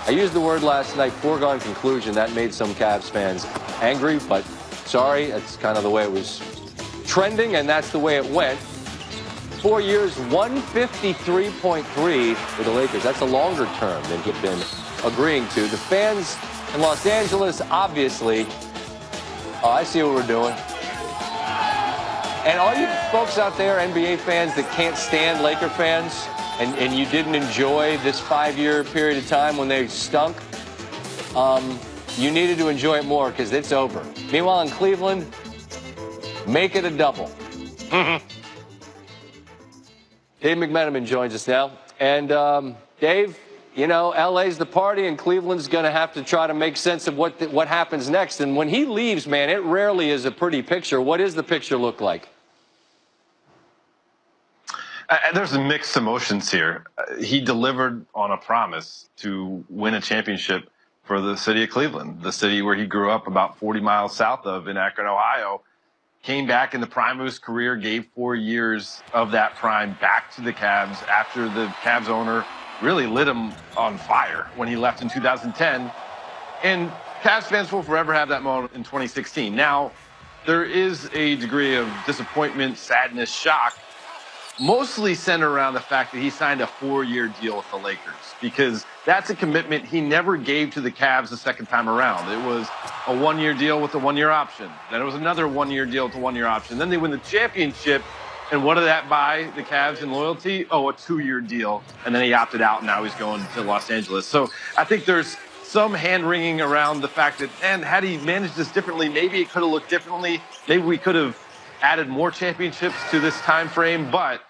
I used the word last night, foregone conclusion. That made some Cavs fans angry, but sorry, that's kind of the way it was trending, and that's the way it went. 4 years, 153.3 for the Lakers. That's a longer term than he'd been agreeing to. The fans in Los Angeles, obviously, I see what we're doing. And all you folks out there, NBA fans that can't stand Laker fans, and you didn't enjoy this 5-year period of time when they stunk, you needed to enjoy it more because it's over. Meanwhile, in Cleveland, make it a double. Dave McMenamin joins us now. And, Dave, you know, LA's the party, and Cleveland's going to have to try to make sense of what happens next. And when he leaves, man, it rarely is a pretty picture. What does the picture look like? There's mixed emotions here. He delivered on a promise to win a championship for the city of Cleveland, the city where he grew up about 40 miles south of in Akron, Ohio. Came back in the prime of his career, gave 4 years of that prime back to the Cavs after the Cavs owner really lit him on fire when he left in 2010. And Cavs fans will forever have that moment in 2016. Now, there is a degree of disappointment, sadness, shock, mostly centered around the fact that he signed a 4-year deal with the Lakers, because that's a commitment he never gave to the Cavs the second time around. It was a 1-year deal with a 1-year option. Then it was another 1-year deal with a 1-year option. Then they win the championship, and what did that buy the Cavs in loyalty? Oh, a 2-year deal. And then he opted out, and now he's going to Los Angeles. So I think there's some hand-wringing around the fact that, and had he managed this differently, maybe it could have looked differently. Maybe we could have added more championships to this time frame, but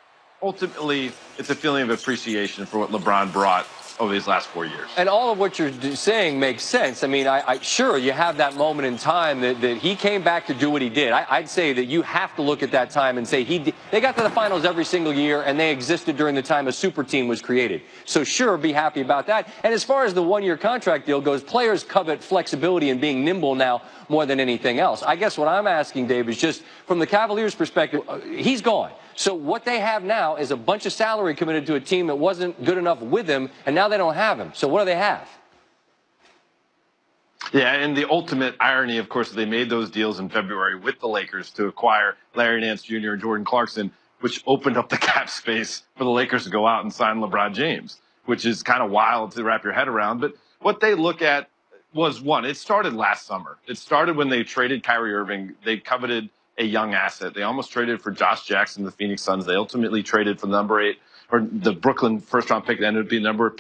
ultimately it's a feeling of appreciation for what LeBron brought over these last 4 years. And all of what you're saying makes sense. I mean, sure, you have that moment in time that he came back to do what he did. I'd say that you have to look at that time and say they got to the finals every single year, and they existed during the time a super team was created. So sure, be happy about that. And as far as the 1-year contract deal goes, players covet flexibility and being nimble now more than anything else. I guess what I'm asking, Dave, is just from the Cavaliers' perspective, he's gone. So what they have now is a bunch of salary committed to a team that wasn't good enough with him, and now they don't have him. So what do they have? Yeah, and the ultimate irony, of course, they made those deals in February with the Lakers to acquire Larry Nance Jr. and Jordan Clarkson, which opened up the cap space for the Lakers to go out and sign LeBron James, which is kind of wild to wrap your head around. But what they look at was, one, it started last summer. It started when they traded Kyrie Irving. They coveted a young asset. They almost traded for Josh Jackson, the Phoenix Suns. They ultimately traded for number 8, or the Brooklyn first-round pick that ended up being number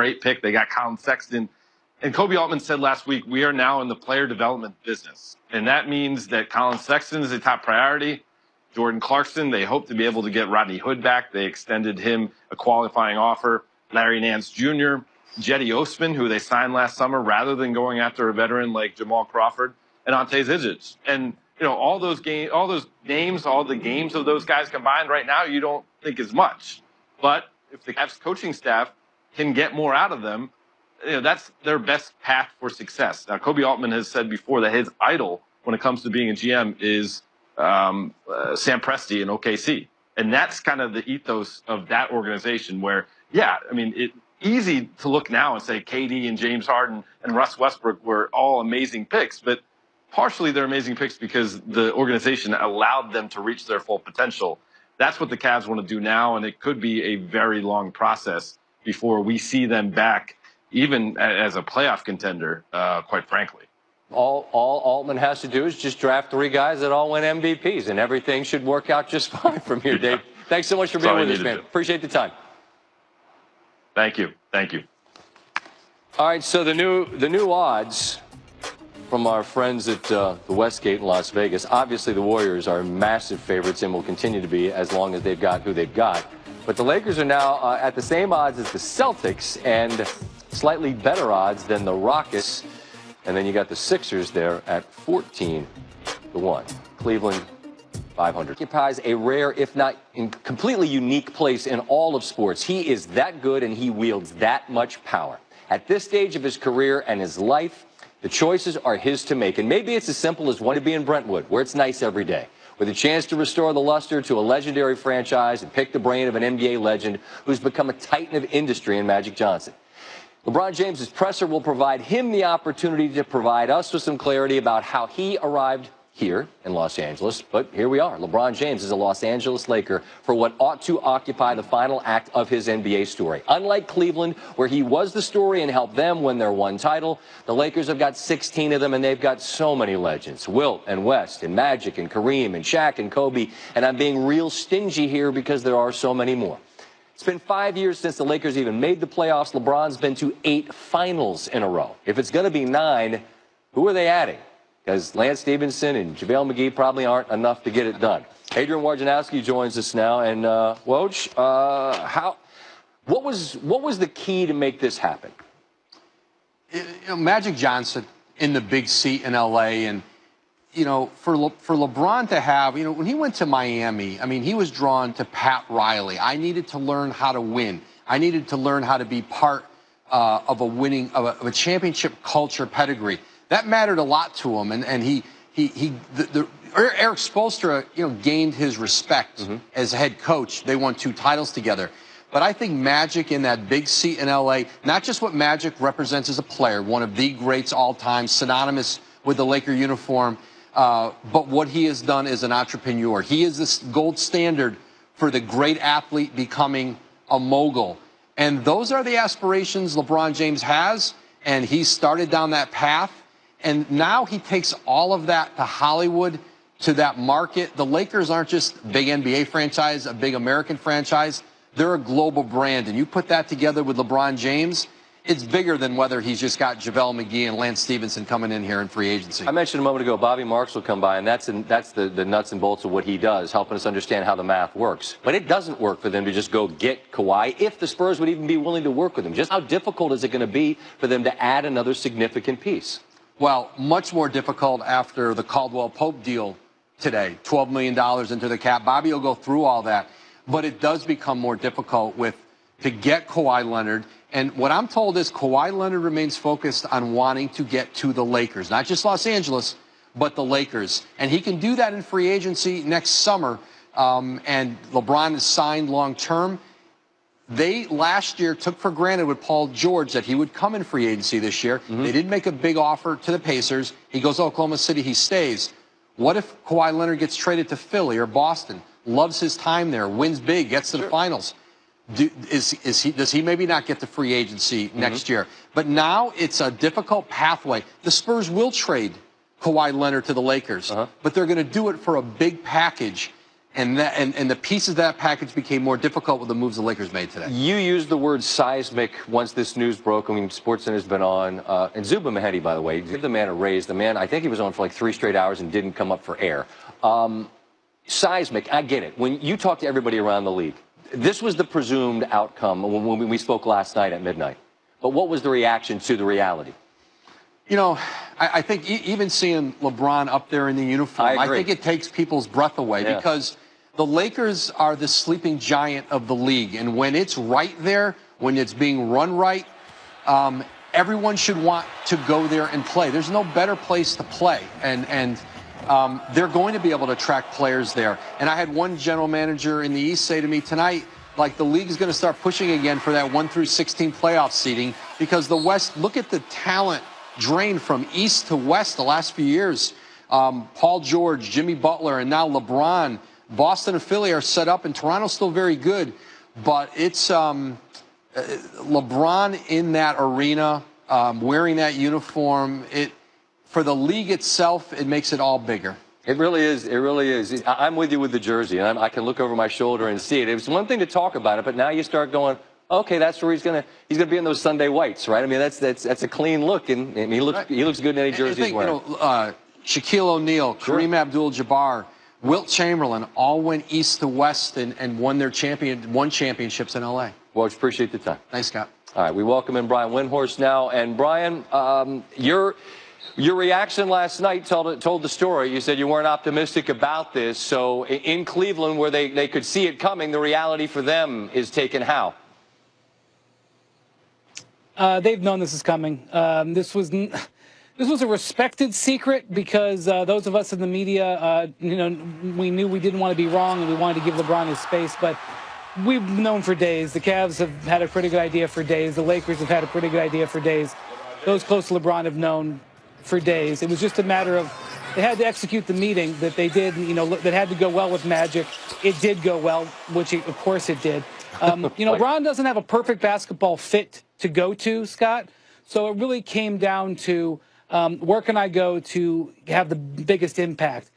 8 pick. They got Colin Sexton. And Kobe Altman said last week, we are now in the player development business. And that means that Colin Sexton is a top priority. Jordan Clarkson, they hope to be able to get Rodney Hood back. They extended him a qualifying offer. Larry Nance Jr., Jetty Osman, who they signed last summer, rather than going after a veteran like Jamal Crawford, and Ante Zizic. And you know, all those names, all the games of those guys combined right now, you don't think is much. But if the Cavs coaching staff can get more out of them, you know, that's their best path for success. Now, Kobe Altman has said before that his idol when it comes to being a GM is Sam Presti in OKC. And that's kind of the ethos of that organization where, yeah, I mean, it's easy to look now and say KD and James Harden and Russ Westbrook were all amazing picks, but partially they're amazing picks because the organization allowed them to reach their full potential. That's what the Cavs want to do now, and it could be a very long process before we see them back, even as a playoff contender, quite frankly. All Altman has to do is just draft 3 guys that all win MVPs, and everything should work out just fine from here, Dave. Thanks so much for being with us, man. Appreciate the time. Thank you. Thank you. All right, so the new odds from our friends at the Westgate in Las Vegas. Obviously, the Warriors are massive favorites and will continue to be as long as they've got who they've got. But the Lakers are now at the same odds as the Celtics and slightly better odds than the Rockets. And then you got the Sixers there at 14-1. Cleveland, 500. Occupies a rare, if not completely unique place in all of sports. He is that good and he wields that much power. At this stage of his career and his life, the choices are his to make. And maybe it's as simple as wanting to be in Brentwood, where it's nice every day, with a chance to restore the luster to a legendary franchise and pick the brain of an NBA legend who's become a titan of industry in Magic Johnson. LeBron James's presser will provide him the opportunity to provide us with some clarity about how he arrived here in Los Angeles. But here we are. LeBron James is a Los Angeles Laker for what ought to occupy the final act of his NBA story. Unlike Cleveland, where he was the story and helped them win their one title, the Lakers have got 16 of them, and they've got so many legends. Wilt and West and Magic and Kareem and Shaq and Kobe. And I'm being real stingy here because there are so many more. It's been 5 years since the Lakers even made the playoffs. LeBron's been to 8 finals in a row. If it's going to be 9, who are they adding? Because Lance Stevenson and JaVale McGee probably aren't enough to get it done. Adrian Wojnarowski joins us now. And, Woj, what was the key to make this happen? Magic Johnson in the big seat in L.A. And, for LeBron to have, when he went to Miami, I mean, he was drawn to Pat Riley. I needed to learn how to win. I needed to learn how to be part of a championship culture pedigree. That mattered a lot to him, and Eric Spoelstra, gained his respect as head coach. They won 2 titles together. But I think Magic in that big seat in L.A., not just what Magic represents as a player, one of the greats all time, synonymous with the Laker uniform, but what he has done as an entrepreneur. He is this gold standard for the great athlete becoming a mogul. And those are the aspirations LeBron James has, and he started down that path. And now he takes all of that to Hollywood, to that market. The Lakers aren't just a big NBA franchise, a big American franchise. They're a global brand. And you put that together with LeBron James, it's bigger than whether he's just got JaVale McGee and Lance Stevenson coming in here in free agency. I mentioned a moment ago, Bobby Marks will come by, and that's the nuts and bolts of what he does, helping us understand how the math works. But it doesn't work for them to just go get Kawhi, if the Spurs would even be willing to work with him. Just how difficult is it going to be for them to add another significant piece? Well, much more difficult after the Caldwell-Pope deal today, $12 million into the cap. Bobby will go through all that. But it does become more difficult to get Kawhi Leonard. And what I'm told is Kawhi Leonard remains focused on wanting to get to the Lakers, not just Los Angeles, but the Lakers. And he can do that in free agency next summer. And LeBron is signed long term. They last year took for granted with Paul George that he would come in free agency this year. They didn't make a big offer to the Pacers. He goes to Oklahoma City, he stays. What if Kawhi Leonard gets traded to Philly or Boston, loves his time there, wins big, gets to the finals? Does he maybe not get to free agency next year? But now it's a difficult pathway. The Spurs will trade Kawhi Leonard to the Lakers, but they're going to do it for a big package. And the pieces of that package became more difficult with the moves the Lakers made today. You used the word seismic once this news broke. I mean, SportsCenter's been on. And Zuba Mehedi, by the way, give the man a raise. The man, I think he was on for like 3 straight hours and didn't come up for air. Seismic, I get it. When you talk to everybody around the league, this was the presumed outcome when we spoke last night at midnight. But what was the reaction to the reality? I think even seeing LeBron up there in the uniform, I think it takes people's breath away because the Lakers are the sleeping giant of the league. And when it's right there, when it's being run right, everyone should want to go there and play. There's no better place to play. And they're going to be able to attract players there. And I had one general manager in the East say to me tonight, like, the league is going to start pushing again for that 1 through 16 playoff seeding because the West, look at the talent drained from east to west the last few years. Paul George, Jimmy Butler, and now LeBron. Boston and Philly are set up, and Toronto's still very good. But it's LeBron in that arena, wearing that uniform. For the league itself, it makes it all bigger. It really is. It really is. I'm with you with the jersey, and I can look over my shoulder and see it. It was one thing to talk about it, but now you start going, okay, that's where he's gonna be in those Sunday whites, right? I mean, that's a clean look, and he looks good in any jersey he's wearing. Shaquille O'Neal, Kareem Abdul-Jabbar, Wilt Chamberlain all went east to west and won championships in L.A. Well, I appreciate the time. Thanks, Scott. All right, we welcome in Brian Windhorst now, and Brian, your reaction last night told the story. You said you weren't optimistic about this. So in Cleveland, where they could see it coming, the reality for them is taken how? They've known this is coming. This was a respected secret because those of us in the media, we knew we didn't want to be wrong and we wanted to give LeBron his space. But we've known for days. The Cavs have had a pretty good idea for days. The Lakers have had a pretty good idea for days. Those close to LeBron have known for days. It was just a matter of they had to execute the meeting that they did, that had to go well with Magic. It did go well, which of course it did. Bron doesn't have a perfect basketball fit to go to, Scott. So it really came down to where can I go to have the biggest impact.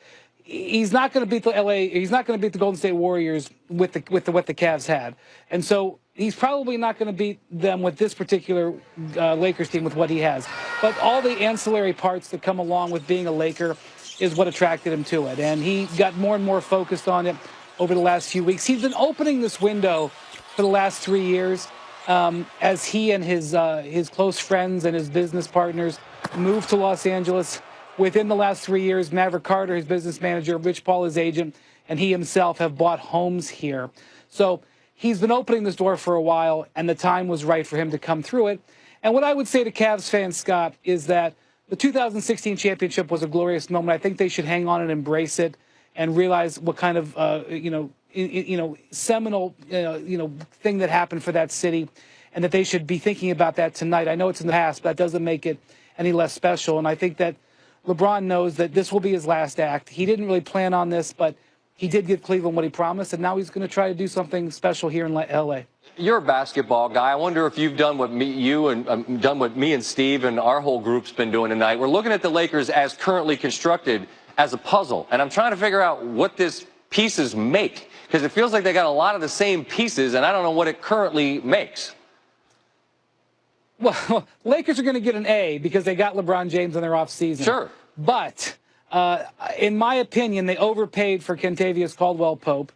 He's not going to beat the He's not going to beat the Golden State Warriors with what the Cavs had, and so he's probably not going to beat them with this particular Lakers team with what he has. But all the ancillary parts that come along with being a Laker is what attracted him to it, and he got more and more focused on it over the last few weeks. He's been opening this window for the last 3 years as he and his close friends and his business partners moved to Los Angeles. Within the last 3 years, Maverick Carter, his business manager, Rich Paul, his agent, and he himself have bought homes here. So he's been opening this door for a while, and the time was right for him to come through it. And what I would say to Cavs fans, Scott, is that the 2016 championship was a glorious moment. I think they should hang on and embrace it and realize what kind of, seminal, thing that happened for that city, and that they should be thinking about that tonight. I know it's in the past, but that doesn't make it any less special. And I think that LeBron knows that this will be his last act. He didn't really plan on this, but he did give Cleveland what he promised, and now he's going to try to do something special here in L.A. You're a basketball guy. I wonder if you've done what me and Steve and our whole group's been doing tonight. We're looking at the Lakers as currently constructed as a puzzle, and I'm trying to figure out what these pieces make, because it feels like they got a lot of the same pieces, and I don't know what it currently makes. Well, Lakers are going to get an A because they got LeBron James in their offseason. Sure. But in my opinion, they overpaid for Kentavious Caldwell-Pope.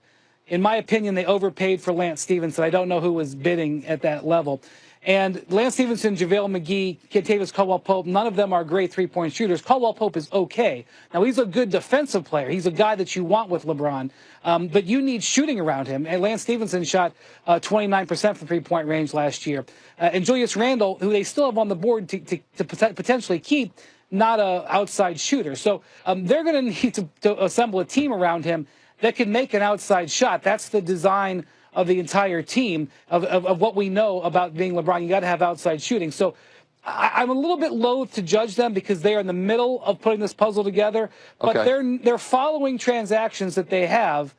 In my opinion, they overpaid for Lance Stevenson. I don't know who was bidding at that level. And Lance Stevenson, JaVale McGee, Kentavious Caldwell-Pope, none of them are great three-point shooters. Caldwell-Pope is okay. Now, he's a good defensive player. He's a guy that you want with LeBron. But you need shooting around him. And Lance Stevenson shot 29% from three-point range last year. And Julius Randle, who they still have on the board to potentially keep, not an outside shooter. So they're going to need to assemble a team around him that can make an outside shot. That's the design of the entire team, of what we know about being LeBron. You got to have outside shooting. So I'm a little bit loath to judge them because they are in the middle of putting this puzzle together. But they're following transactions that they have.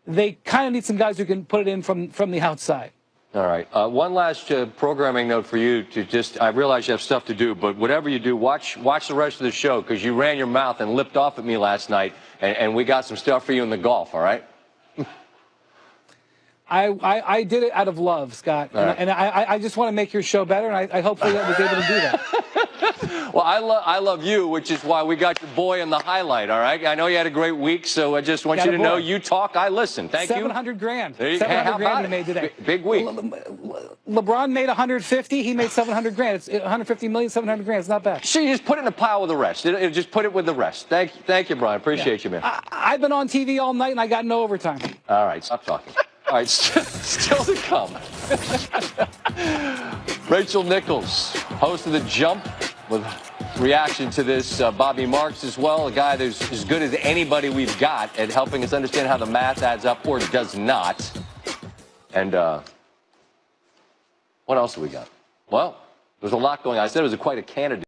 They kind of need some guys who can put it in from the outside. All right. One last programming note for you I realize you have stuff to do, but whatever you do, watch the rest of the show, because you ran your mouth and lipped off at me last night, and we got some stuff for you in the golf, all right? I did it out of love, Scott, and I just want to make your show better, and I hopefully was able to do that. Well, I love you, which is why we got your boy in the highlight, all right? I know you had a great week, so I just want you to know you talk, I listen. Thank you. 700 grand. There you go. 700 grand he made today. Big week. LeBron made 150. He made 700 grand. It's 150 million, 700 grand. It's not bad. So you just put it in a pile with the rest. Just put it with the rest. Thank you, Brian. Appreciate you, man. I've been on TV all night, and I got no overtime. All right, stop talking. All right, still to come. Rachel Nichols, host of The Jump, with reaction to this. Bobby Marks as well, a guy that's as good as anybody we've got at helping us understand how the math adds up or does not. And what else do we got? Well, there's a lot going on. I said it was quite a candidate.